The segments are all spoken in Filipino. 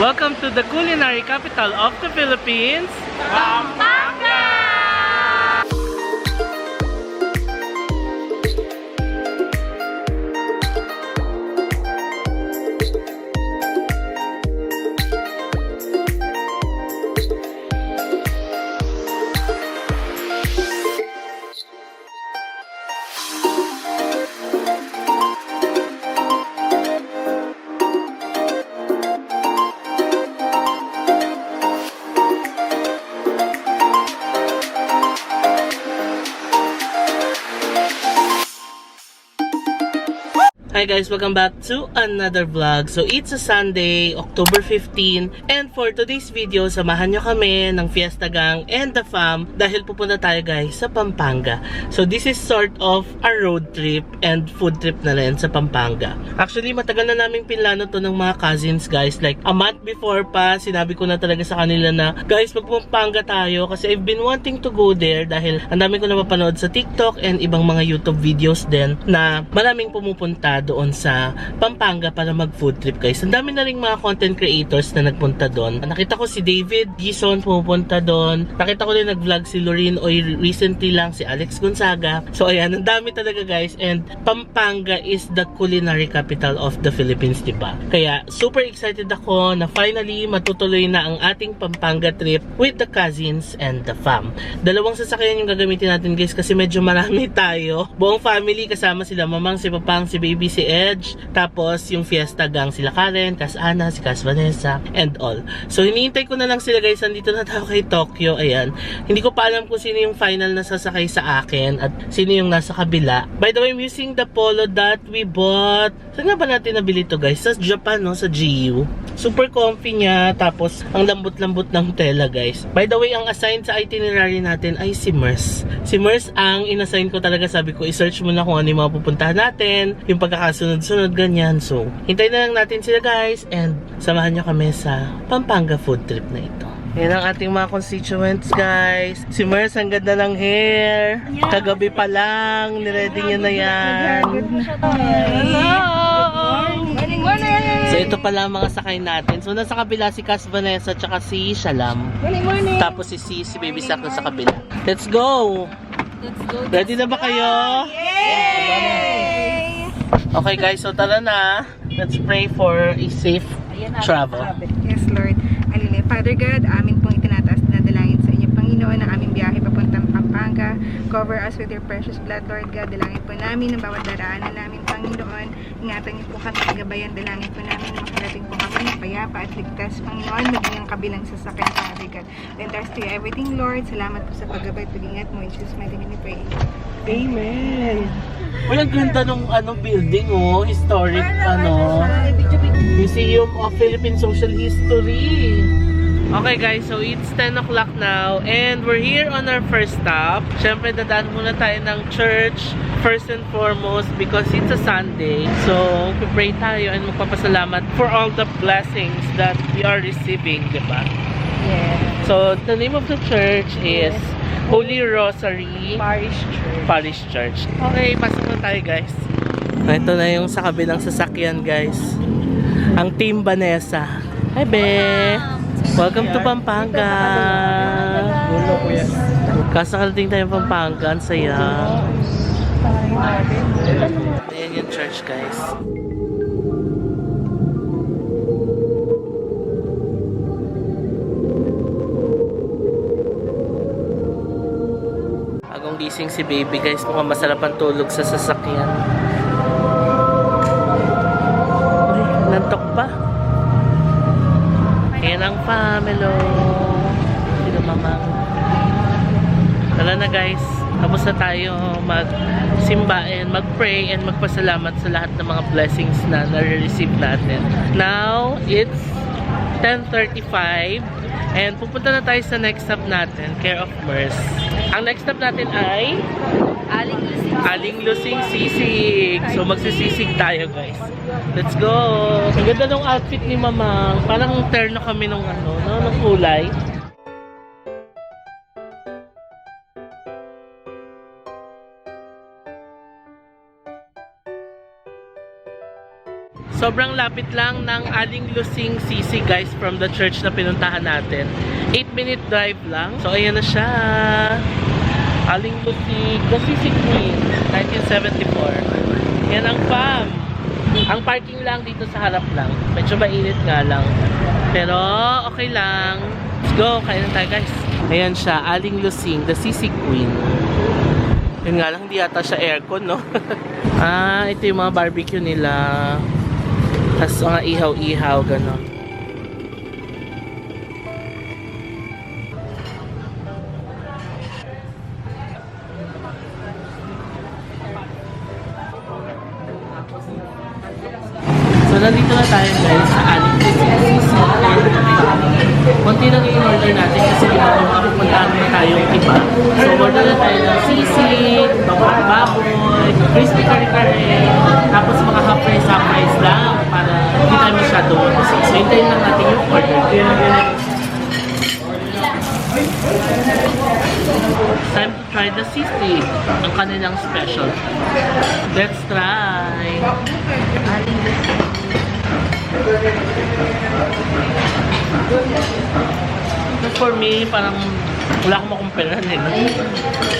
Welcome to the culinary capital of the Philippines, Pampanga! Hi guys, welcome back to another vlog. So it's a Sunday, October 15, and for today's video, samahan nyo kami ng Fiesta Gang and the fam dahil pupunta tayo guys sa Pampanga. So this is sort of a road trip and food trip na rin sa Pampanga. Actually, matagal na naming pinlano to ng mga cousins guys. Like a month before pa, sinabi ko na talaga sa kanila na guys, mag-Pampanga tayo kasi I've been wanting to go there dahil ang dami ko na mapanood sa TikTok and ibang mga YouTube videos din na maraming pumupunta doon sa Pampanga para mag-food trip guys. Ang dami na ring mga content creators na nagpunta doon. Nakita ko si David Gison pumupunta doon. Nakita ko din nag-vlog si Lorene Oy recently lang, si Alex Gonzaga. So ayan, ang dami talaga guys. And Pampanga is the culinary capital of the Philippines, diba? Kaya super excited ako na finally matutuloy na ang ating Pampanga trip with the cousins and the fam. Dalawang sasakyan yung gagamitin natin guys kasi medyo marami tayo. Buong family kasama sila mamang, si papang, si baby, si Edge, tapos yung Fiesta Gang sila Karen, Kas Ana, si Kas Vanessa, and all. So hinihintay ko na lang sila guys, nandito na tayo kay Tokyo, ayan. Hindi ko pa alam kung sino yung final na sasakay sa akin at sino yung nasa kabila. By the way, I'm using the polo that we bought. Saan nga ba natin nabili to guys? Sa Japan, no? Sa GU. Super comfy niya, tapos ang lambot-lambot ng tela guys. By the way, ang assigned sa itinerary natin ay si Mers. Si Mers ang inassign ko talaga, sabi ko, i-search mo na kung ano yung mga pupuntahan natin, yung pagkakasunod-sunod, ganyan. So, hintayin na lang natin sila guys and samahan nyo kami sa Pampanga food trip na ito. Yan ang ating mga constituents guys. Si Mers, ang ganda ng hair. Kagabi pa lang, niready niya na yan. So ito pala ang mga sakay natin. So nasa kabila si Kas Vanessa at si Shalam. Tapos si Baby Sak sa kabila. Let's go! Ready na ba kayo? Yay! Okay guys, so tara na. Let's pray for a safe travel. Yes, Lord. Alilay, Father God, amin pong itinataas na dalangin sa inyo, Panginoon, ang aming biyahe papuntang Pampanga. Cover us with your precious blood, Lord God. Dalangin po namin ang bawat daraanan namin, Panginoon. Ingatan niyo po kami, gabayan. Dalangin po namin na makarating po kami ng payapa at ligtas, Panginoon, maging ang kabilang sasakyan, Father God. We entrust to you everything, Lord. Salamat po sa paggabay at pag-ingat mo. In Jesus' mighty name we pray. Amen! Walang ganda nung building, oh. Historic, Museum of Philippine Social History. Okay guys, so it's 10 o'clock now and we're here on our first stop. Siyempre, dadaan muna tayo ng church first and foremost because it's a Sunday. So, pray tayo and magpapasalamat for all the blessings that we are receiving, diba? Yeah. So, the name of the church is Holy Rosary Parish Church. Okay, pasok na tayo guys. Ito na yung sa kabilang sasakyan guys. Ang Team Vanessa. Hi be! Welcome to Pampanga! Kasakalating tayo Pampanga. Ang saya. Ayan yung church guys. Agong gising si baby guys. Mukhang masarap ang tulog sa sasakyan. Uy, nantok pa. Ayan ang family. Sino mamang. Tala na guys. Tapos na tayo magsimba and mag-pray and magpasalamat sa lahat ng mga blessings na nare-receive natin. Now, it's 10:35 and pupunta na tayo sa next stop natin, Care of Mers. Ang next stop natin ay Aling Lusing Sisig. So magsisisig tayo guys. Let's go! Ang ganda ng outfit ni Mamang. Parang terno kami nung ng kulay. So Sobrang lapit lang ng Aling Lusing Sisig guys from the church na pinuntahan natin. 8-minute drive lang. So ayan na siya. Aling Lusing, the Sisig Queen, 1974. Yan ang farm. Ang parking lang dito sa harap lang. Medyo mainit nga lang. Pero okay lang. Let's go, kain na tayo guys. Ayan siya, Aling Lusing, the Sisig Queen. Yun nga lang, hindi yata siya aircon, no? Ito yung mga barbecue nila. Tapos mga ihaw-ihaw, gano'n. So, nandito na tayo guys sa Aling Lusing Sisig. Konti lang yung order natin kasi makapupuntahan na tayong iba. So, order na tayo ng sisig, tokwa baboy, crispy kare-kare, tapos mga half-price lang para hindi tayo masyado mag-usap. So, hintayin lang natin yung order. Time to try the sisig, ang kanilang special. Let's try! For me, parang wala akong makumpirahan eh.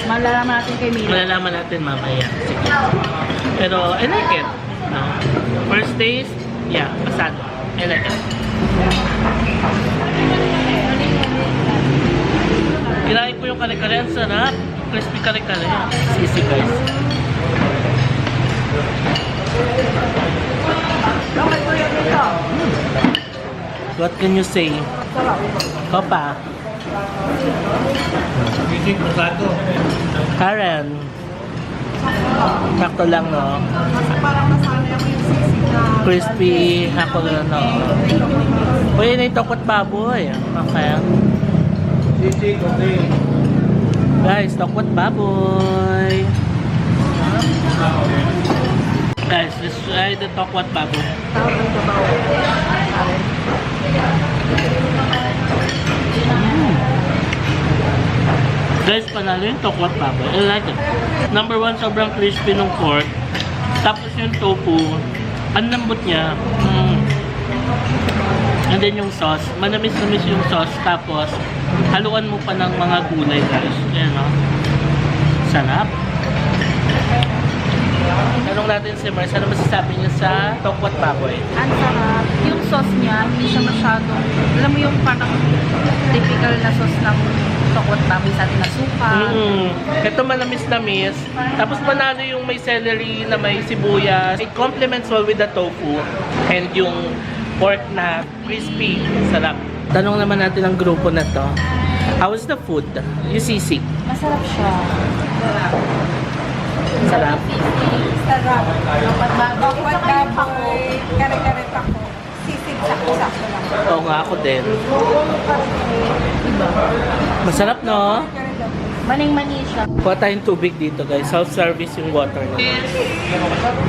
Malalaman natin kay Mila. Malalaman natin mamaya. Sige. Pero I like it. No? First taste, yeah, pasado. I like it. Kinain ko yung kare-kare. Ang sarap. Crispy kare-kare. Sisig guys. What can you say? Kopa. Karen. Sakto lang, no? Parang masanay ako yung sisig na Crispy. Ako lang, no? Uy, yun yung tokot baboy. Okay. Guys, tokot baboy. Guys, let's try the tokot baboy. Guys, panalo yung tokwa baboy. I like it. Number one, sobrang crispy ng pork. Tapos yung tofu, ang lambot niya. And then yung sauce, manamis-namis yung sauce. Tapos, haluan mo pa ng mga gulay, guys. Ayan, no? Sarap. Tanong natin si Mars, ano masasabi niya sa tokwat baboy? Ang sarap. Yung sauce niya, hindi siya masyadong, alam mo yung parang typical na sauce ng tokot baboy sa atin na suka. Ito manamis-namis. Tapos panalo yung may celery na may sibuyas. It complements well with the tofu. And yung pork na crispy. Sarap. Tanong naman natin ang grupo na to. How is the food? Yung sisig. Masarap siya. Sarap. sarap. Tokwa baboy. Kare-kare tako. Sisig sakto-sakto lang. Oo nga, ako din. Masarap, no? Maning-mani siya. Kuha tayong tubig dito, guys. Self-service yung water nila.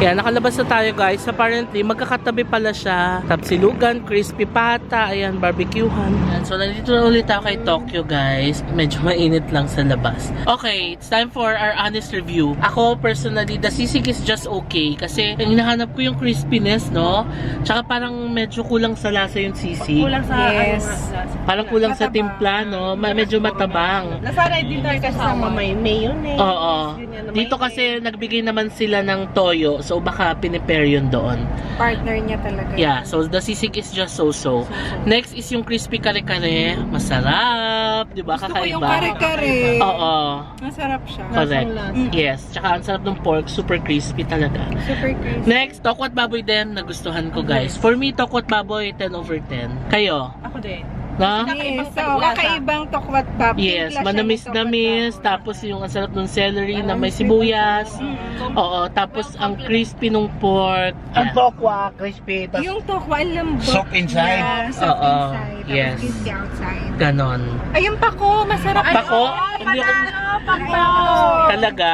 Kaya nakalabas na tayo, guys. Apparently, magkakatabi pala siya. Tapsilugan, crispy pata, ayan, barbecuehan. Ayan, so, nandito na ulit ako kay Tokyo, guys. Medyo mainit lang sa labas. Okay, it's time for our honest review. Ako, personally, the sisig is just okay. Kasi, hinahanap ko yung crispiness, no? Tsaka parang medyo kulang sa lasa yung sisig. Kulang sa Yes. Parang kulang sa Matabang. timpla, no? Medyo matabang. Nasanay din tayo kasama may mayonnaise. Oo. Dito kasi nagbigay naman sila ng toyo. So baka pinipare yun doon. Partner niya talaga. Yeah. So the sisig is just so-so. Next is yung crispy kare-kare. Masarap. Diba? Gusto ko yung Kakaiba. kare-kare. Oo. Masarap siya. Correct. Yes. Tsaka ang sarap ng pork. Super crispy talaga. Super crispy. Next, tokwat baboy din. Nagustuhan ko, guys. For me, tokwat baboy, 10 over 10. Kayo? Ako din. Na? Yes, so kakaibang tokwat baboy. Yes, Timpla siya ng manamis-namis, tokwat tapos yung ang sarap ng celery na may sibuyas. Oo, tapos ang crispy nung pork. Ang Yeah. tokwa, crispy, baboy. tas Yung tokwa, ang lambot. Soft inside. Yeah, soft Oo, inside. Tapos yes. crispy outside. Ganon. Ay, yung pako, masarap. Pako? Hindi ako... Pagpako. Talaga?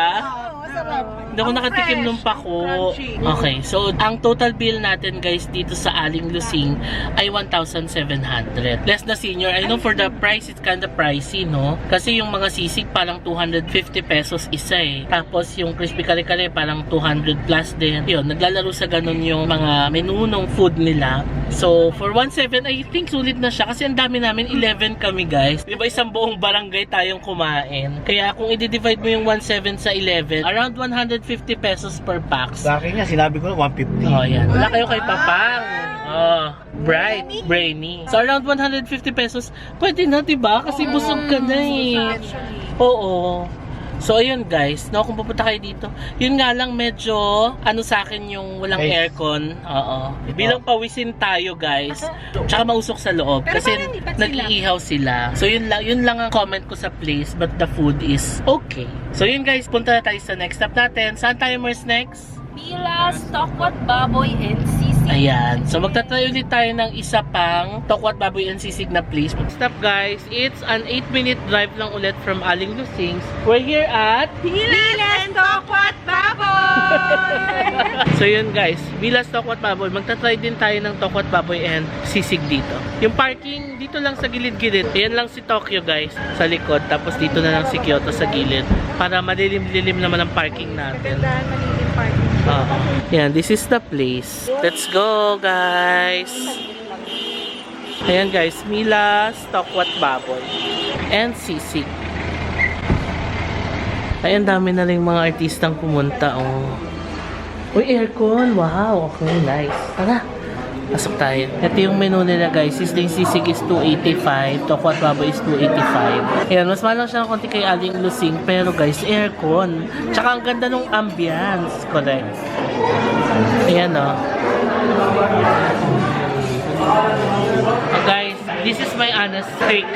Hindi ako nakatikim Fresh. nung pako. Crunchy. Okay, so ang total bill natin guys dito sa Aling Lusing ay 1,700. Less na senior. I know for the price, it's kind of pricey, no? Kasi yung mga sisig parang 250 pesos isa eh. Tapos yung crispy kare-kare parang 200 plus din. Yun, naglalaro sa ganun yung mga menu ng food nila. So, for 1,700, I think sulit na siya. Kasi ang dami namin, 11 kami guys. Di ba isang buong barangay tayong kumain? Kaya kung i-divide mo yung 1,700 sa 11, around 150 pesos per box. Sa akin nga, sinabi ko na 150. Oh, yan. Wala kayo kay Papang. Oh, bright, brainy. So, around 150 pesos, pwede na, diba? Kasi busog ka na eh. Oo. So, ayun guys, no, kung pupunta kayo dito, yun nga lang medyo, ano sa akin yung walang Guys. aircon. Oo. Bilang pawisin tayo guys, tsaka mausok sa loob. Pero Kasi parang lipat sila. nag-iihaw sila. So, yun lang ang comment ko sa place, but the food is okay. So, yun guys, punta na tayo sa next stop natin. Saan tayo Mars next? Pilas, Tokwat Baboy, and Sisig. Ayan. So, magtatry ulit tayo ng isa pang Tokwat Baboy and Sisig na place. Stop guys, it's an 8-minute drive lang ulit from Aling Lusing. We're here at... Pilas Tokwat Baboy! So yun guys, Bilas Tokwat Baboy. Magtatry din tayo ng Tokwat Baboy and Sisig dito. Yung parking, dito lang sa gilid-gilid. Ayan lang si Tokyo guys, sa likod. Tapos dito na lang si Kyoto sa gilid. Para malilim-lilim naman ang parking natin. Magandaan, malilim parking. Yan, this is the place. Let's go, guys! Ayan, guys. Milas, Tokwat Baboy, and Sisig. Ayan, dami na rin mga artistang pumunta, oh. Uy, aircon! Wow! Okay, nice. Tara! Pasok tayo. Ito yung menu nila guys. Sisig is 285. Tokwat Baboy is 285. Ayan, mas mahal lang siya ng konti kay Aling Lusing. Pero guys, aircon. Tsaka ang ganda ng ambience. Correct. Ayan o. Guys, this is my honest take.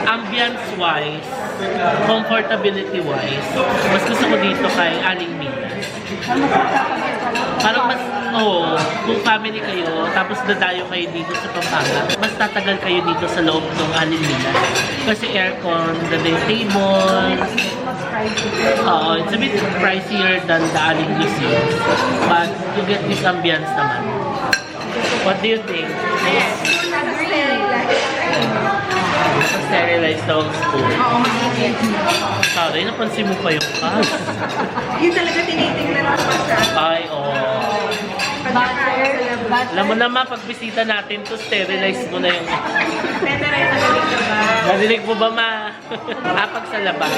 Ambience-wise, comfortability-wise, mas gusto ko dito kay Aling Milas. Parang mas, kung family kayo, tapos dadayo kayo dito sa Pampanga, mas tatagal kayo dito sa loob ng Aling Milas. Kasi aircon, ganda yung table. It's a bit pricier than the Aling Lusing. But you get this ambience naman. What do you think? Sterilized daw ang spoon. Oo, mag-iit. Sorry, napansin mo pa yung cast. Yun talaga tinitingnan ko pa siya. Ay, Pagkakain sa labas. Alam mo naman, pag bisita natin to, sterilize mo na yung... Pwede rin nagaling ka ba? Narinig mo ba, ma? Pag sa labas.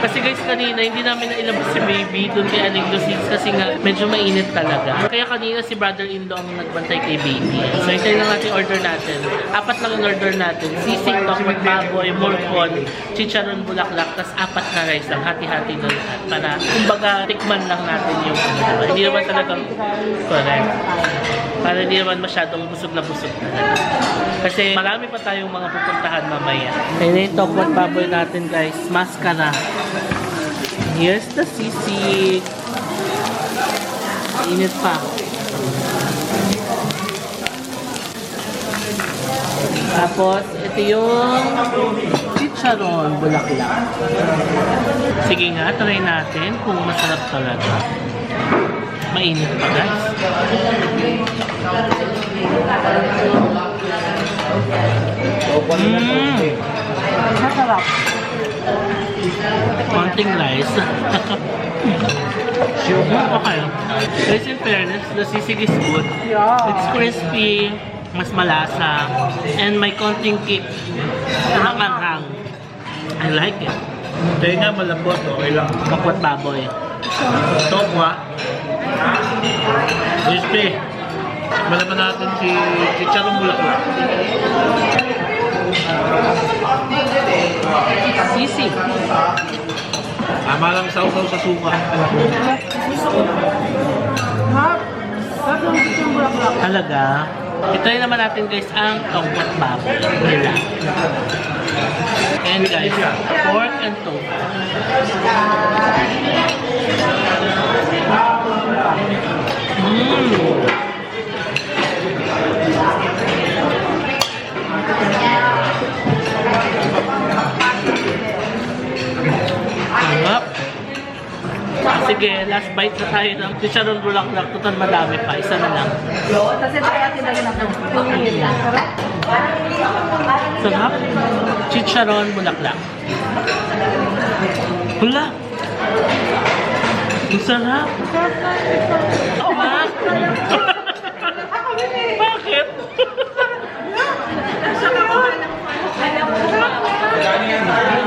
Kasi guys, kanina, hindi namin nailabas si baby doon kay Aling Lusing kasi nga, medyo mainit talaga. Kaya kanina si brother-in-law ang nagbantay kay baby. So, hintayin lang natin order natin. 4 lang ang order natin. Sisig, Tokwat Baboy, Morcon, Chicharon Bulaklak, tas 4 na rice lang. Hati-hati na lahat. Para, kumbaga, tikman lang natin yung ano. Hindi naman talagang correct. Para hindi naman masyadong busog na busog talaga. Kasi marami pa tayong mga pupuntahan mamaya. Ayun yung Tokwat Baboy natin guys. Mascara. Here's the sisig. Init pa. Tapos, ito yung chicharon bulaklak. Sige nga, try natin kung masarap talaga. Mainit pa guys. Masarap. Konting rice. Okay. Guys, in fairness, the sisig is good. It's crispy, mas malasa, and may konting kick. Hanghang. I like it. Kaya nga malambot, okay lang. Tokwat Baboy. Tokwa. Crispy. Malaman natin si Chicharon Bulaklak. Sisig. Tama lang sausaw sa suka. Talaga. I-try naman natin guys ang Tokwat Baboy nila. And guys, pork and tofu. Sarap. Sige, last bite na tayo ng chicharon bulaklak. Total madami pa. Isa na lang. Kasi natin lagi natin. Sarap. Chicharon bulaklak. Hula. Ang sarap. Oo nga. Bakit? Ang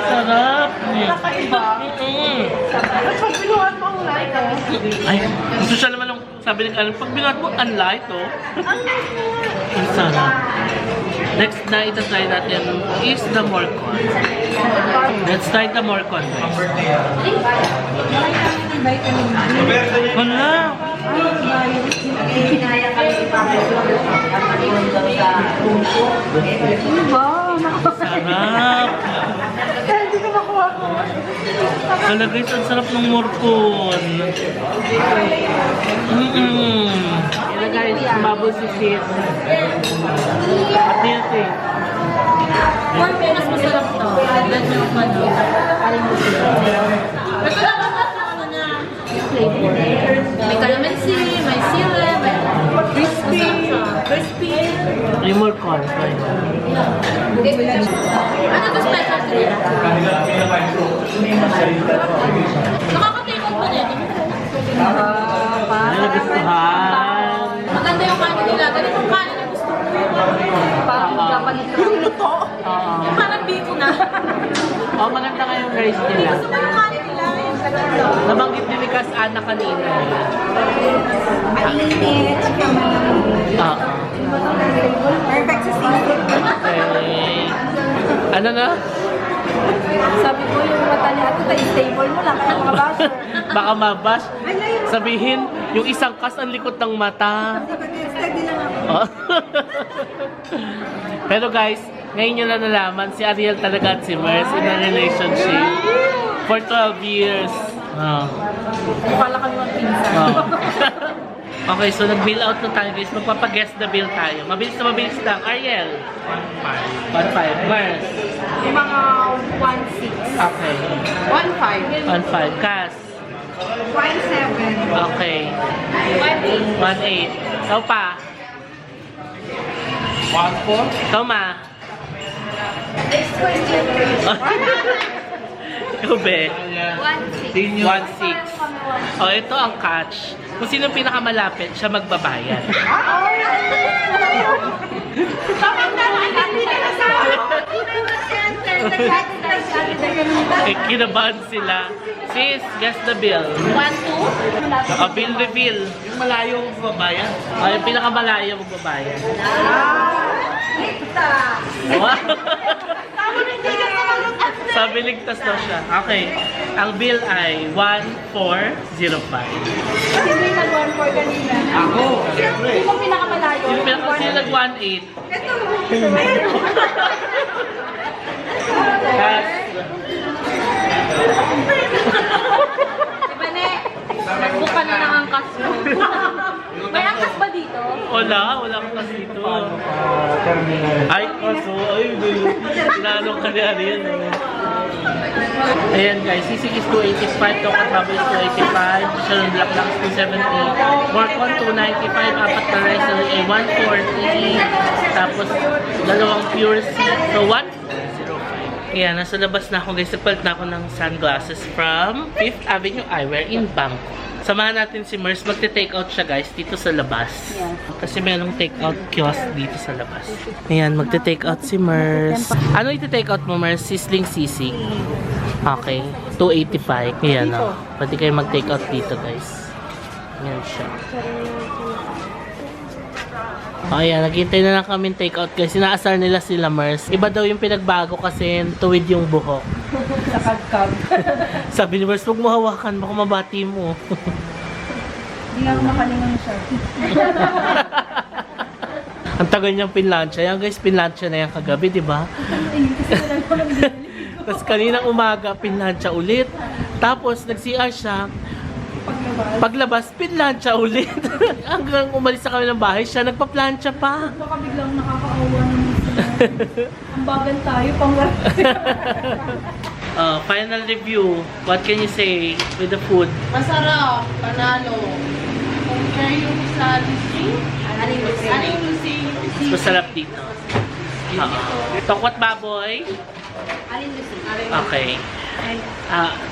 sarap. Ay, gusto siya naman nung sabi ng kanan, pag binuhat mo, ang light, oh. Ang sarap. Next na itatry natin is the morcon. Let's try the morcon, guys. Wala. Sarap. Wala guys, ang sarap ng morcon. Yan guys, bubble sisit. At natin. One mas masarap to. Let me know ano. Ito lang ano niya. Flavor. May calamansi, may sile, may crispy. Crispy. May morcon. Ano to special nila? Nakaka-take out ba nito? Ay, nagustuhan. Maganda yung kanin nila. Ganito yung kanin na gusto ko. Parang kapalit ko. Yung luto? Yung parang biko na. Oh, maganda nga yung rice nila. Gusto ko yung kanin nila. Nabanggit din ni Kas Ana kanina. Mainit, tsaka malamig. Perfect sa seafood. Okay. Ano na? Sabi ko yung mata niya, ito tayo stable mo lang, kaya mga basher. Baka mabash. Sabihin, yung isang Kas ang likot ng mata. Oh. Pero guys, ngayon nyo na nalaman, si Ariel talaga at si Mers in a relationship for 12 years. Oh. Pala kami mga pinsan. Oh. Okay, so nag-bill out na tayo guys. Magpapag-guess the bill tayo. Mabilis lang. Ariel. 1.5. Mers. Yung mga 1.6. Okay. 1.5. 1.5. Kas. 1.7. Okay. 1.8. Ikaw pa. 1.4. Ikaw ma. Next question. Ikaw be. 1.6. 1.6. Oh, ito ang catch. Kung sino pinakamalapit, siya magbabayad. Eh, kinabahan sila. Sis, guess the bill. 1.2. Bill reveal. Yung malayo magbabayad. Yung pinakamalayo magbabayad. Sabi ligtas daw siya. Okay. Ang bill ay 1,405. Sino yung nag-1.4 kanina? Ako. Sino yung pinakamalayo? Yung pinakasin nag-1,800. Diba ne? Nag-book ka na ng angkas mo. May angkas ba dito? Wala akong kasi dito. Ay, kaso, lalo ka na rin. Ayan guys, sisig is 285, Tokat Bubble is 285, Sharon Black Lang is 270, Morcon 295, apat na rice ay 140, tapos dalawang pure seed, so 105. Ayan, nasa labas na ako guys, nagpalit na ako ng sunglasses from 5th Avenue Eyewear in Bangkok. Samahan natin si Mers, magte-take out siya guys dito sa labas. Kasi mayroong take out kiosk dito sa labas. Ayan, magte-take out si Mers. Ano iti-take out mo Mers? Sizzling sisig. Okay, 285. Ayan o. Pwede kayo mag-take out dito guys. Ayan siya. Ayan, naghintay na lang kami take out guys. Sinaasar nila sila Mers. Iba daw yung pinagbago kasi tuwid yung buhok. Nakagkag. Sabi ni Mers, huwag mo hawakan, baka mabati mo. Hindi nga makalingang siya. Ang tagal niyang pinlansya. Yan guys, pinlansya na yan kagabi, di ba? Tapos kaninang umaga, pinlansya ulit. Tapos nag-CR siya. Paglabas, pinlansya ulit. Hanggang umalis na kami ng bahay, siya nagpa-plancha pa. Baka biglang nakakaawa naman sila. Ang bagal tayo, pang Final review. What can you say with the food? Masarap. Panalo. Compare yung sa Lucy. Aling Lucy. Mas masarap dito. Tokwat baboy. Aling Lucy. Okay.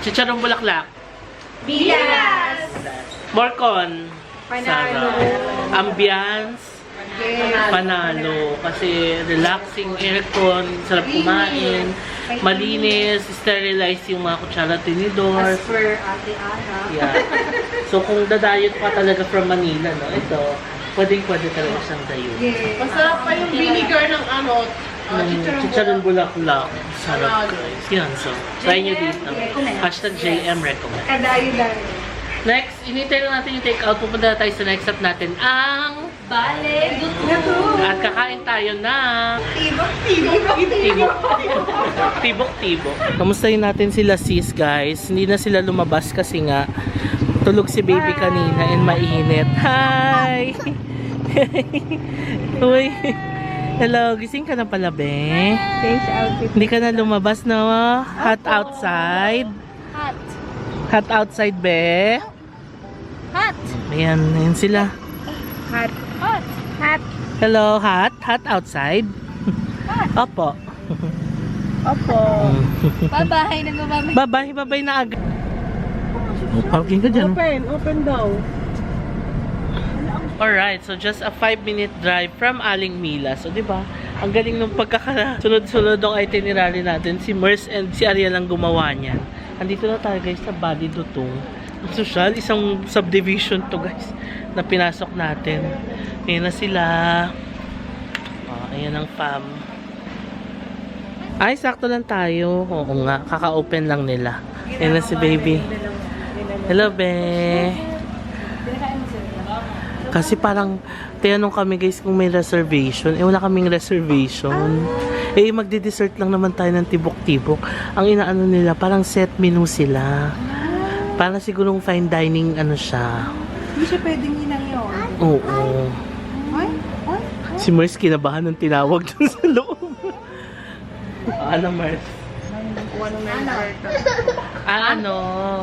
Chicharong bulaklak. Bilas. Morcon. Panalo. Sarap. Ambience. Panalo. Kasi relaxing aircon. Sarap kumain. Malinis. Sterilize yung mga kutsara tinidor. As per Ate Ana. Yeah. So kung dadayot ka talaga from Manila, no? Ito, pwedeng-pwede talaga siyang dayo. Yes. Masarap pa yung vinegar ng ano. Chicharon bulaklak. Sarap guys. Yan, so try nyo dito. #JM recommend. Kadayo-dayo. Next, inintay lang natin yung take-out. Pupunta na tayo sa next stop natin, ang Bale. at kakain tayo ng Tibok-tibok. Kamustahin natin sila sis guys. Hindi na sila lumabas kasi nga tulog si baby kanina and mainit. Hi! Uy! Hello, gising ka na pala, be? Change outfit. Hindi ka na lumabas, no? Hot outside? Hot. Hot outside, be? Hot. Ayan, ayan sila. Hot. Hot. Hot. Hello, hot? Hot outside? Opo. Opo. Bye-bye. Nagbababay. Bye-bye, bye-bye na agad. Oh, parking ka dyan. Open daw. Alright, so just a 5-minute drive from Aling Mila. So, di ba? Ang galing nung pagkakasunod-sunod ng itinerary natin. Si Mers and si Ariel ang gumawa niyan. Andito na tayo guys sa Bali Dutong. Ang social, isang subdivision to guys na pinasok natin. Ayan na sila. Ayan ang fam. Ay, sakto lang tayo. Oo nga, kaka-open lang nila. Ayan na si baby. Hello, be. Kasi parang tinanong kami guys kung may reservation. Eh wala kaming reservation. Eh magdi-dessert lang naman tayo ng tibok-tibok. Ang inaano nila parang set menu sila. Parang sigurong fine dining ano siya. Hindi siya pwedeng inang yun. Oo. Ay? Ay? Si Mers kinabahan ng tinawag dun sa loob. Ano Mers? Ano na yung order? Ano?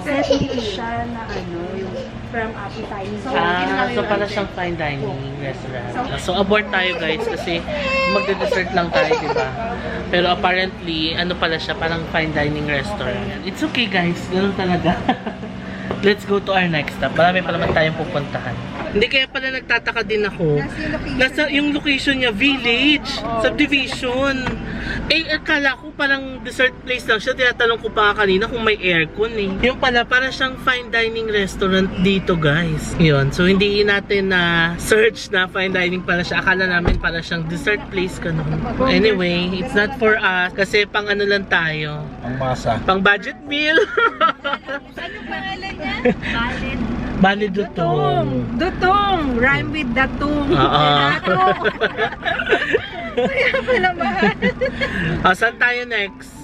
Set meal siya na ano, yung from appetizer. So para siyang fine dining restaurant. So abort tayo guys kasi magde-dessert lang tayo, diba? Pero apparently, ano pala siya, parang fine dining restaurant. It's okay guys, ganun talaga. Let's go to our next stop. Marami pa naman tayong pupuntahan. Hindi kaya pala nagtataka din ako. Nasa yung location niya, village, subdivision. Eh, akala ko parang dessert place lang siya. Tinatanong ko pa kanina kung may aircon eh. Yung pala, para siyang fine dining restaurant dito guys. Yun, so hindi natin na search na fine dining pala siya. Akala namin para siyang dessert place ganun. Anyway, it's not for us kasi pang ano lang tayo. Ang masa. Pang budget meal. Ano pangalan niya? Balit. Bali Dutong. Dutong! Rhyme with datong. Oo. Kaya pala mahal. Saan tayo next?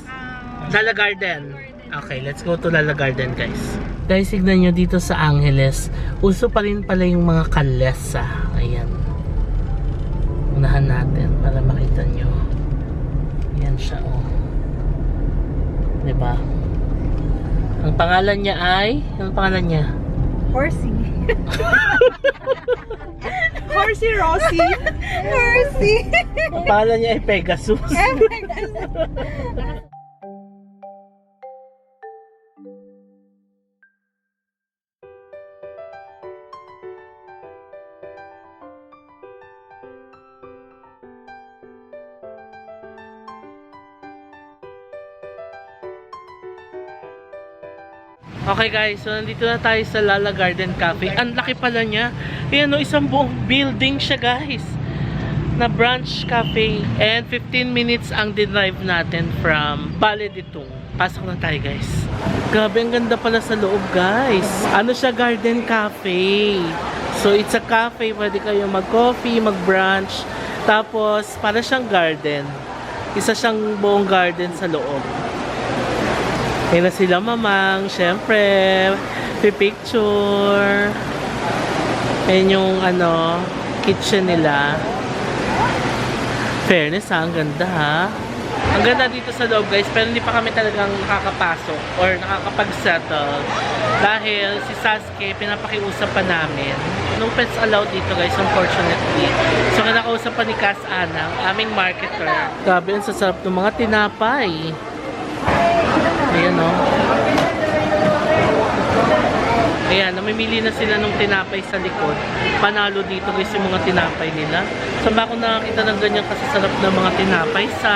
Lala Garden. Okay, let's go to Lala Garden guys. Guys, signan nyo dito sa Angeles. Uso pa rin pala yung mga kalesa. Ayan. Unahan natin para makita nyo. Ayan siya oh. Diba? Ang pangalan niya ay... Anong pangalan niya? Horsey. Horsey Rossi. Horsey. Ang pangalan niya ay Pegasus. Okay guys, so nandito na tayo sa Lala Garden Cafe. Ang laki pala niya. Ayan o, isang buong building siya guys. Na brunch cafe. And 15 minutes ang drive natin from Bale Ditong. Pasok na tayo guys. Grabe, ang ganda pala sa loob guys. Ano siya, garden cafe. So it's a cafe, pwede kayo mag-coffee, mag-brunch. Tapos, para siyang garden. Isa siyang buong garden sa loob. Kaya na sila mamang, syempre, pipicture. Ayan yung ano, kitchen nila. Fairness ha, ang ganda ha. Ang ganda dito sa loob guys, pero hindi pa kami talagang nakakapasok or nakakapag-settle. Dahil si Sasuke, pinapakiusap pa namin. No pets allowed dito guys, unfortunately. So kinakausap pa ni Cass Ana, aming marketer. Grabe, ang sasarap ng mga tinapay. Ayan o. Ayan, namimili na sila ng tinapay sa likod. Panalo dito guys yung mga tinapay nila. Saan ba ako nakakita ng ganyan kasasarap ng mga tinapay? Sa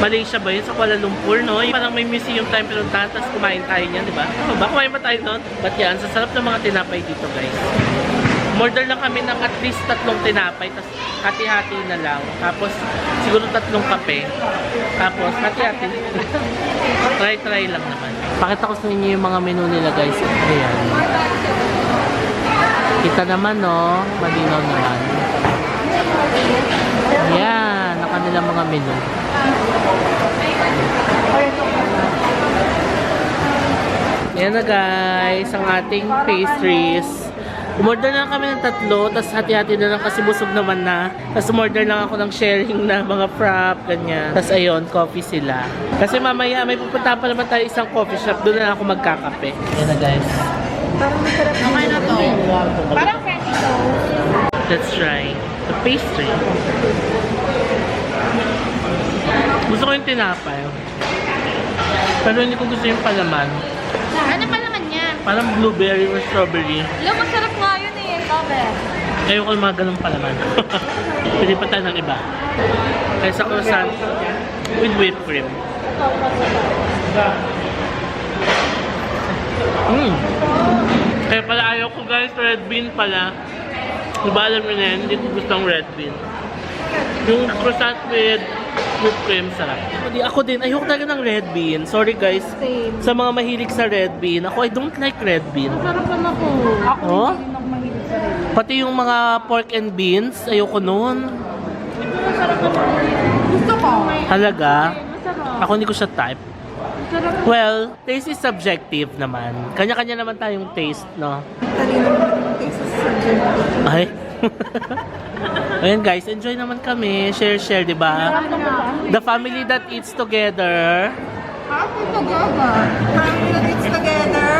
Malaysia ba yun? Sa Kuala Lumpur, no? Yung parang may museum tayong pinuntahan, tapos kumain tayo niyan, di ba? Ano ba? Kumain ba tayo doon? But yan, sasarap ng mga tinapay dito guys. Order lang kami ng at least 3 tinapay, tapos hati-hati na lang. Tapos siguro 3 kape. Tapos hati-hati. Try lang naman. Pakita ko sa inyo yung mga menu nila guys. Ayan. Kita naman no, malinaw naman. Ayan, ang kanilang mga menu. Ayan na guys, ang ating pastries. Umorder na lang kami ng 3, tapos hati-hati na lang kasi busog naman na. Tapos umorder lang ako ng sharing na mga frap, ganyan. Tapos ayun, coffee sila. Kasi mamaya may pupunta pa naman tayo isang coffee shop, doon na ako magkakape. Ayan na guys. Parang masarap naman na to. Parang French toast. Let's try the pastry. Gusto ko yung tinapay. Pero hindi ko gusto yung palaman. Ano pa naman yan? Parang blueberry or strawberry. Alam, masarap nga yun eh. Love it. Ayoko yung mga ganun palaman. Pwede pa tayo ng iba. Kaya sa croissant with whipped cream. Kaya pala ayaw ko guys, red bean pala. Diba alam nyo na yan, hindi ko gusto ang red bean. Yung croissant with whipped cream, sarap. Ako din, ayoko talaga ng red bean. Sorry guys. Same. Sa mga mahilig sa red bean, ako I don't like red bean. Masarap naman ako. Ako Oh? hindi rin ako mahilig sa rin. Pati yung mga pork and beans, ayoko nun. Masarap naman. Gusto ko. Halaga? Masarap. Ako hindi ko siya type. Masarap. Well, taste is subjective naman. Kanya-kanya naman tayong taste, no? Talino naman yung taste sa subjective. Ay. Ayan guys, enjoy naman kami. Share, di ba? The family that eats together Happy together. Family that eats together.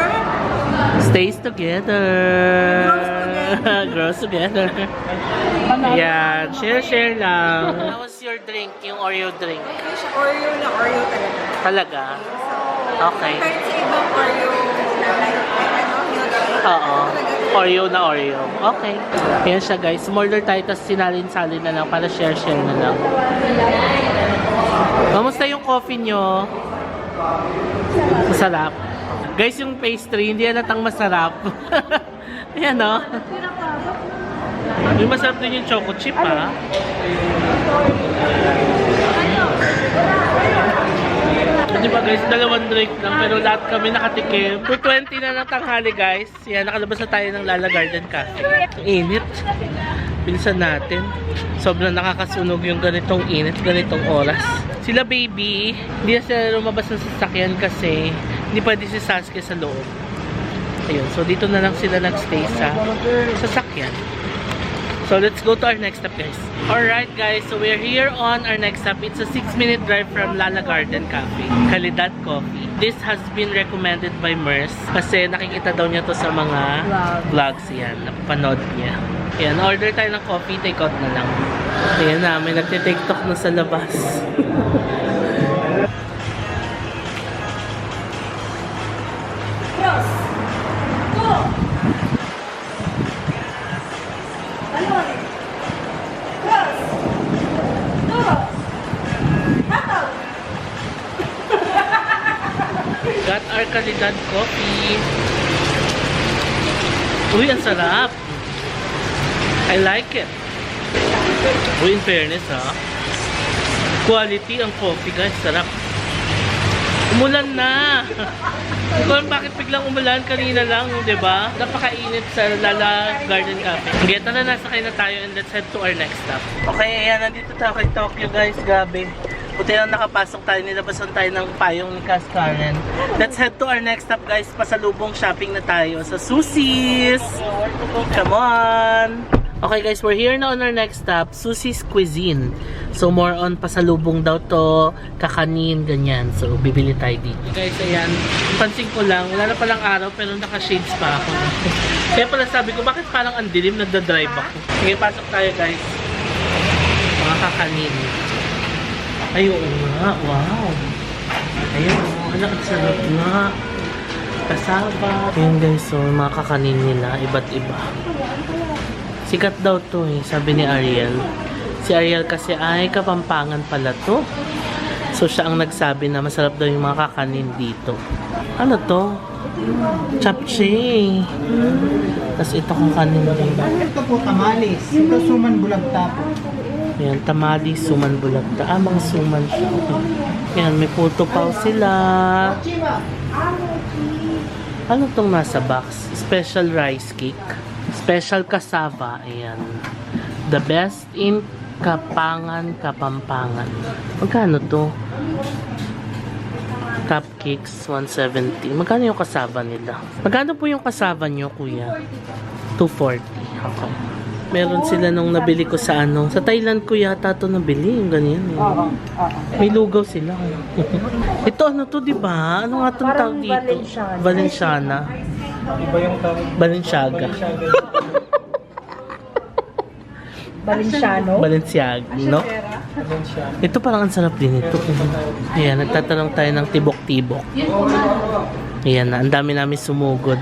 stays together. Grows together. Ayan, share lang. How was your drink? Yung Oreo drink? Oreo na Oreo talaga. Talaga? Okay. Kahit sa ibang Oreo, like ano, milk. Oo. Oreo na Oreo. Okay. Ayan siya guys. Smolder tayo, tapos sinalin-salin na lang para share na lang. Kamusta yung coffee nyo? Masarap. Guys, yung pastry, hindi halatang masarap. Ayan o. Yung masarap din yung choco chip ha. Diba guys, 2 drink lang pero lahat kami nakatikim. 2:20 na ng tanghali guys. Yan, nakalabas na tayo ng Lala Garden Cafe. Init. Bilisan natin. Sobrang nakakasunog yung ganitong init, ganitong oras. Sila baby, hindi na sila lumabas ng sasakyan kasi hindi pwede si Sasuke sa loob. Ayun, so dito na lang sila nagstay sa sasakyan. So let's go to our next stop guys. Alright guys, so we're here on our next stop. It's a 6-minute drive from Lala Garden Cafe, Calidad Coffee. This has been recommended by Mers kasi nakikita daw niya to sa mga vlogs yan. Napanood niya. Ayan, order tayo ng coffee, take out na lang. Ayan na, may nagtitiktok na sa labas. Got our Calidad coffee. Uy, ang sarap. I like it. Uy, in fairness ha. Quality ang coffee guys, sarap. Umulan na. Kung bakit biglang umulan kanina lang, di ba? Napakainit sa Lala Garden Cafe. Okay, tara, nasakay na tayo and let's head to our next stop. Okay, ayan, nandito tayo kay Tokyo guys, gabi. Buti na nakapasok tayo, nilabasan tayo ng payong ni Cass Karen. Let's head to our next stop guys, pasalubong shopping na tayo sa Susie's. Come on! Okay guys, we're here na on our next stop, Susie's Cuisine. So more on pasalubong daw to, kakanin, ganyan. So bibili tayo dito. Guys, ayan, pansin ko lang, wala na palang araw pero naka-shades pa ako. Kaya pala sabi ko, bakit parang ang dilim, nagda-drive ako. Sige, pasok tayo guys. Mga kakanin. Ay, oo nga, wow. Ayun, anak at sarap nga. Kasaba. Ayun guys, so mga kakanin nila, iba't iba. Sikat daw to eh, sabi ni Ariel. Si Ariel kasi ay Kapampangan pala to. So siya ang nagsabi na masarap daw yung mga kakanin dito. Ano to? Chapche. Tapos ito kakanin din. Ito po tamalis. Ito suman bulagta po. Ayan, tamalis, suman bulagta. Ah, mga suman siya. Okay. Ayan, may puto paw sila. Ano tong nasa box? Special rice cake. Special cassava. Ayan. The best in Kapampangan. Magkano to? Cupcakes, 170. Magkano yung cassava nila? Magkano po yung cassava nyo, kuya? 240. Okay. Meron sila nung nabili ko sa ano. Sa Thailand ko yata to nabili. Yung ganyan. May lugaw sila. Ito ano to, di ba? Ano nga itong tawag dito? Valenciana. Iba yung tawag. Balenciaga. Balenciaga, no? Ito parang ang sarap din ito. Ayan, nagtatanong tayo ng tibok-tibok. Ayan na, ang dami namin sumugod.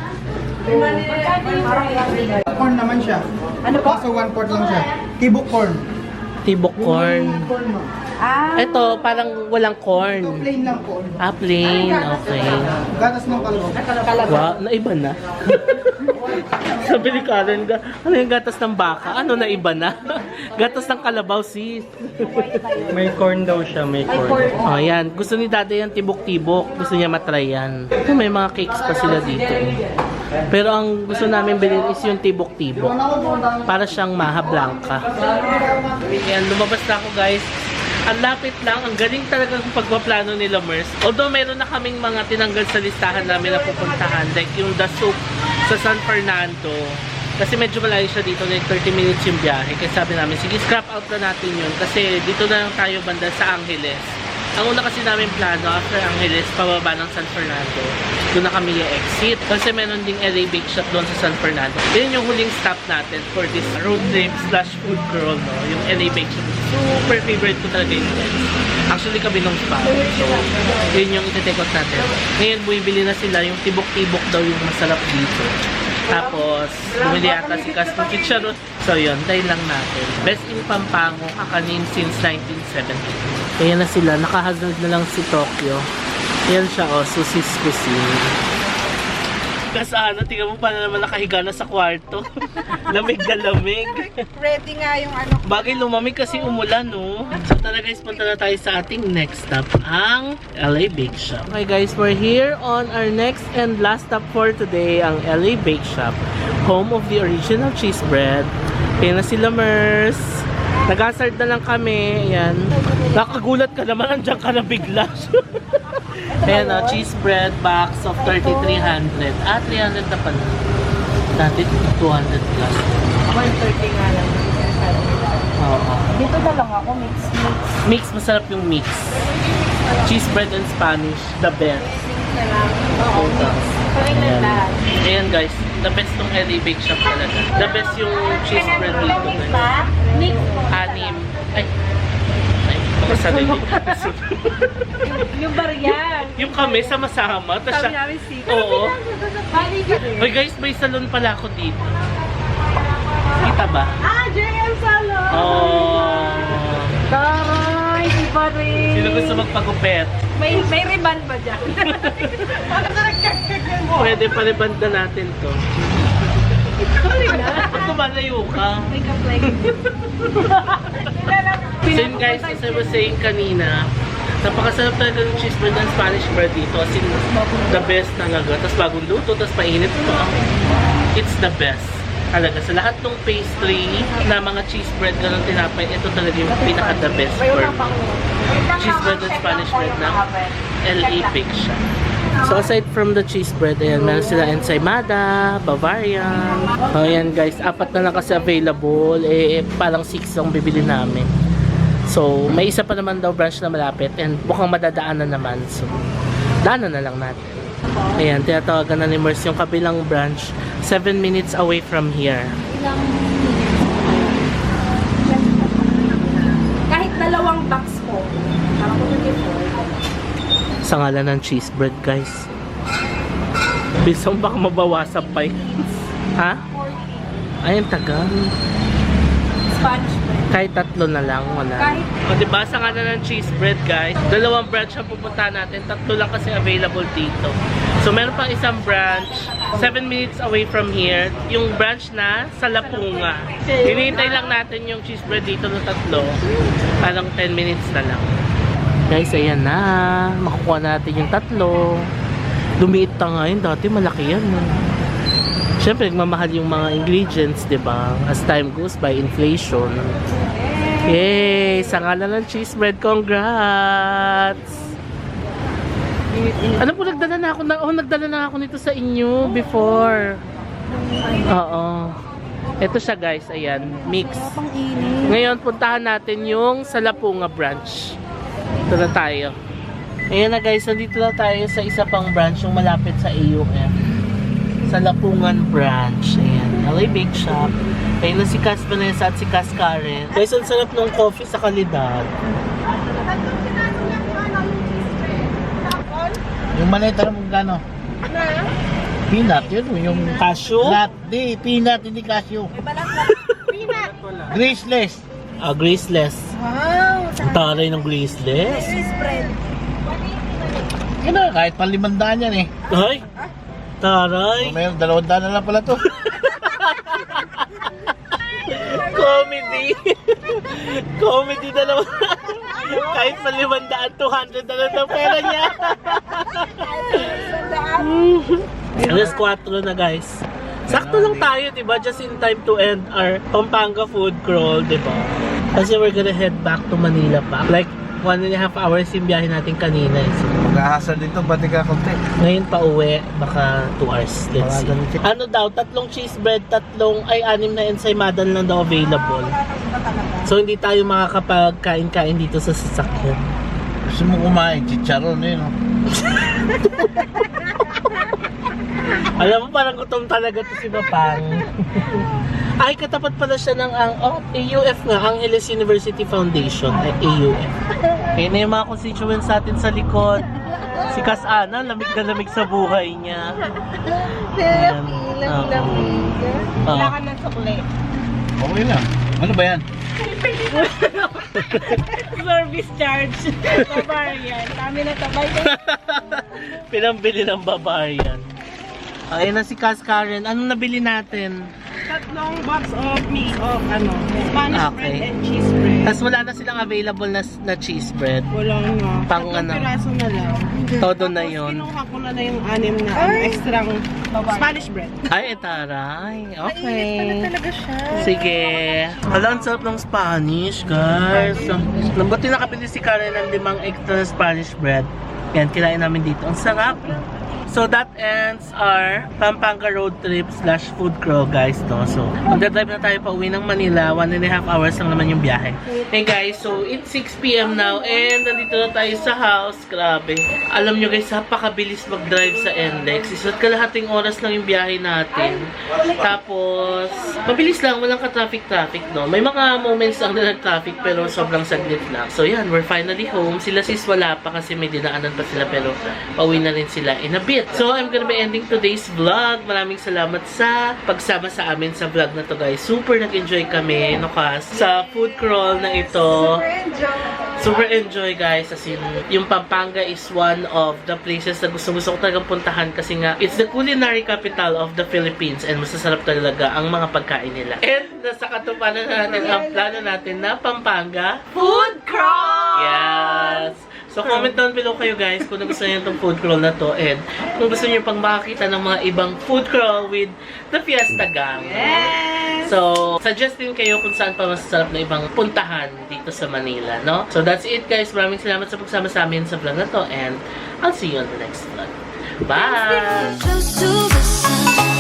Corn naman siya. Ano po? Kaso 1/4 lang siya. Tibok corn. Tibok corn. Ito, parang walang corn. Ito plain lang po. Ah, plain. Okay. Gatas ng kalabaw. Wow, naiba na. Sabi ni Karen, ano yung gatas ng baka? Ano na iba na? Gatas ng kalabaw, sis. May corn daw siya, may corn. Oh, yan. Gusto ni Dada yan tibok-tibok. Gusto niya matry yan. Ito, may mga cakes pa sila dito. Pero ang gusto namin bilhin is yung tibok-tibok. Para siyang maha blanca. Yan, lumabas na ako guys. Ang lapit lang, ang galing talaga ng pagpaplano nila, Mers. Although meron na kaming mga tinanggal sa listahan namin na pupuntahan, like yung The Soup sa San Fernando. Kasi medyo malayo siya dito, like 30 minutes yung biyahe. Kaya sabi namin, sige, scrap out na natin yun. Kasi dito na lang tayo banda sa Angeles. Ang una kasi namin plano, after Angeles, pababa ng San Fernando. Doon na kami i-exit. Kasi meron ding LA Bake Shop doon sa San Fernando. Yun yung huling stop natin for this road trip / food crawl, no? Yung LA Bake Shop. Super favorite ko talaga yun. Actually, kami nung spa. So, yun yung iti-take out natin. Ngayon, buibili na sila. Yung tibok-tibok daw yung masarap dito. Tapos, bumili yata si Cas ng chicharon. So, yun. Tayo lang natin. Best in Pampanga, kakanin since 1970. Kaya na sila. Nakahazard na lang si Tokyo. Yan siya, oh. Susie's Cuisine. Kasana, tingnan mo pa na naman nakahiga na sa kwarto. Lamig na lamig. Ready nga yung ano. Bagay lumamig kasi umulan, no? So tara guys, punta na tayo sa ating next stop, ang LA Bake Shop. Okay guys, we're here on our next and last stop for today, ang LA Bake Shop. Home of the original cheese bread. Kaya na sila, Mers. Nag-hazard na lang kami. Ayan. Nakagulat ka naman, andyan ka na bigla. Ayan o, cheese bread box of 3,300. Ah, 300 na pala. Dati 200 plus. 130 nga lang. Oo. Dito na lang ako, mix. Mix, masarap yung mix. Cheese bread and Spanish, the best. Oo, mix. Parang Ayan. lahat. Ayan guys, the best tong LA Bake Shop talaga. The best yung cheese bread dito. Guys. Mix. Anim. Ay, baka sarili. Yung barya. Yung kami, sama-sama. Tas Sabi siya, namin si. oo. Hoy guys, may salon pala ako dito. Kita ba? Ah, JM Salon! Oh. Taray, iba rin. Sino gusto magpagupet? May ribbon ba dyan? Pwede pa rebanda natin to. Ba't tumalayo ka? So yun guys, as I was saying kanina, napakasarap talaga ng cheese bread and Spanish bread dito. As in, the best talaga. Tapos bagong luto, tapos painit pa. It's the best. Talaga, sa lahat ng pastry na mga cheese bread na ng tinapay, ito talaga yung pinaka-the best for me. Cheese bread and Spanish bread ng LA Bake Shop. So aside from the cheese bread, ayan, meron sila ensaymada, Bavarian. So ayan guys, 4 na lang kasi available. Parang 6 ang bibili namin. So may isa pa naman daw branch na malapit and mukhang madadaanan naman. So daanan na lang natin. Ayan, tinatawagan na ni Merce yung kabilang branch. 7 minutes away from here. Ilang kahit 2 box po. Parang ko Sa ngalan ng cheese bread guys. Bisong baka mabawasan pa yun. Ha? Ayun, tagal. Spanish bread. Kahit 3 na lang, wala. Kahit O diba, sa ngalan ng cheese bread guys, 2 branch ang pupunta natin, 3 lang kasi available dito. So meron pang isang branch, 7 minutes away from here, yung branch na sa Lapunga. Hinihintay lang natin yung cheese bread dito ng 3, parang 10 minutes na lang. Guys, ayan na, makukuha natin yung 3. Lumiit na nga yun, dati malaki yan. Siyempre, nagmamahal yung mga ingredients, diba? As time goes by, inflation. Yay! Sa ngalan ng cheese bread, congrats! Ano po, nagdala na ako nito sa inyo before. Oo. Ito siya guys, ayan, mix. Ngayon, puntahan natin yung sa Lapunga branch. Ito na tayo. Ayan na guys, nandito na tayo sa isa pang branch, yung malapit sa AUF. Sa Lapungan branch. Ayan, LA Bake Shop. Ayun na si Cas Vanessa at si Cas Karen. Guys, ang sarap ng coffee sa kalidad. Yung maleta mo gano? Peanut, yun. Yung Cashew? nut. Di, peanut, hindi cashew. Graceless. Graceless. Wow! Ang taray ng graceless. Yun na, kahit pa 500 yan eh. Ay! Taray! Mayroon, 200 na lang pala to. Comedy! Comedy na naman. Kahit pa 500, 200 na lang ang pera niya. Alas 4 na guys. Sakto lang tayo, diba? Just in time to end our Pampanga food crawl, diba? Kasi we're gonna head back to Manila pa. Like, 1.5 hours yung biyahe natin kanina. So, Mag-ahasal dito, pati ka konti. ngayon pa uwi, baka 2 hours. Let's see. Ano daw, 3 cheese bread, 6 na ensaymada lang daw available. So, hindi tayo makakapagkain-kain dito sa sasakyan. Gusto mo kumain, chicharon eh, no? Alam mo, parang gutom talaga to si Mapang. Ay, katapat pala siya ng AUF nga, Angeles University Foundation. AUF. Kaya na yung mga constituents natin sa likod. Si Cas Ana, lamig na lamig sa buhay niya. Ayan. Wala ka ng sukli. Okay lang. Ano ba yan? Service charge. Bavarian. Kami na tabay. Pinambili ng Bavarian. Ayun na si Cas Karen. Anong nabili natin? 3 box of Spanish bread and cheese bread. Tapos wala na silang available na cheese bread. Wala nga. Pang ano? Piraso na lang. Todo na yon. Kinuha ko na yung 6 na extra Spanish bread. Ay, taray. Okay. Talaga siya. Sige. Hala, ang sarap ng Spanish, guys. Lambutin nakabili si Karen ng 5 extra na Spanish bread. Yan, kinain namin dito. Ang sarap. So that ends our Pampanga road trip / food crawl guys, no? So magdadrive na tayo pa uwi ng Manila. 1.5 hours lang naman yung biyahe. Hey guys, so it's 6 PM now and nandito na tayo sa house. Grabe. Alam nyo guys, napakabilis mag-drive sa NLEX. Isa't kalahating oras lang yung biyahe natin. Tapos mabilis lang, walang ka-traffic, no? May mga moments lang na nag-traffic pero sobrang saglit lang. So yan, we're finally home. Sila sis wala pa kasi may dinaanan pa sila pero pauwi na rin sila in a bit. So, I'm gonna be ending today's vlog. Maraming salamat sa pagsama sa amin sa vlog na to guys. Super nag-enjoy kami, no Cas? Sa food crawl na ito. Super enjoy guys. As in, yung Pampanga is one of the places na gusto ko talagang puntahan kasi nga, it's the culinary capital of the Philippines and masasarap talaga ang mga pagkain nila. And nasa katuparan natin ang plano natin na Pampanga Food Crawl! Yes! So, comment down below kayo guys kung gusto niyo itong food crawl na to and kung gusto niyo pang makakita ng mga ibang food crawl with the Fiesta Gang. Yes! So, suggest din kayo kung saan pa masasarap na ibang puntahan dito sa Manila, no? So, that's it guys. Maraming salamat sa pagsama sa amin sa vlog na to and I'll see you on the next vlog. Bye! Close to the sun.